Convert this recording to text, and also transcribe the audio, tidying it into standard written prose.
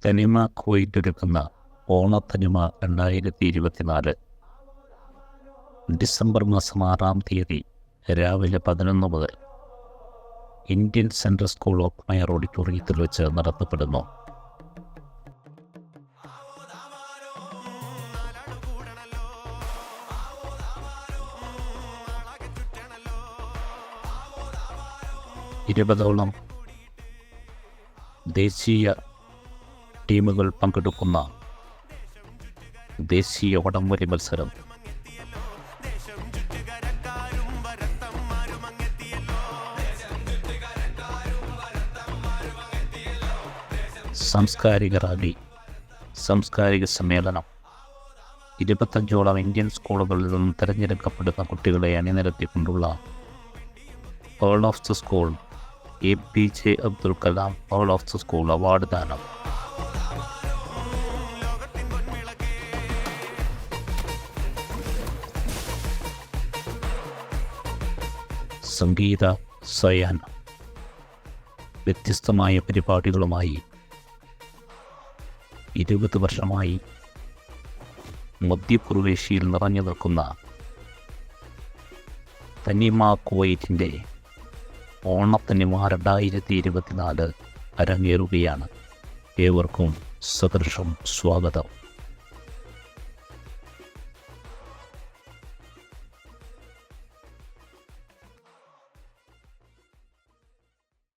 തനിമ കുവൈറ്റ് ഒരുക്കുന്ന ഓണത്തനിമ 2024 ഡിസംബർ മാസം 6-ാം തീയതി രാവിലെ 11 മുതൽ Indian central school of Maier ഓഡിറ്റോറിയത്തിൽ വെച്ച് നടത്തപ്പെടുന്നു. ഇരുപതോളം ദേശീയ ടീമുകൾ പങ്കെടുക്കുന്ന ദേശീയ വടംവലി മത്സരം സാംസ്കാരിക റാലി, സാംസ്കാരിക സമ്മേളനം, 25ഓളം ഇന്ത്യൻ സ്കൂളുകളിൽ നിന്നും തിരഞ്ഞെടുക്കപ്പെടുന്ന കുട്ടികളെ അണിനിരത്തിക്കൊണ്ടുള്ള all of the school APJ Abdul Kalam all of the school award ദാനം, സംഗീത സയാന, വ്യത്യസ്തമായ പരിപാടികളുമായി 20 വർഷമായി മധ്യപ്രവേശിയിൽ നിറഞ്ഞു നിൽക്കുന്ന തനിമ കുവൈറ്റിൻ്റെ ഓണത്തനിമ 2024 അരങ്ങേറുകയാണ്. ഏവർക്കും സദൃശം സ്വാഗതം.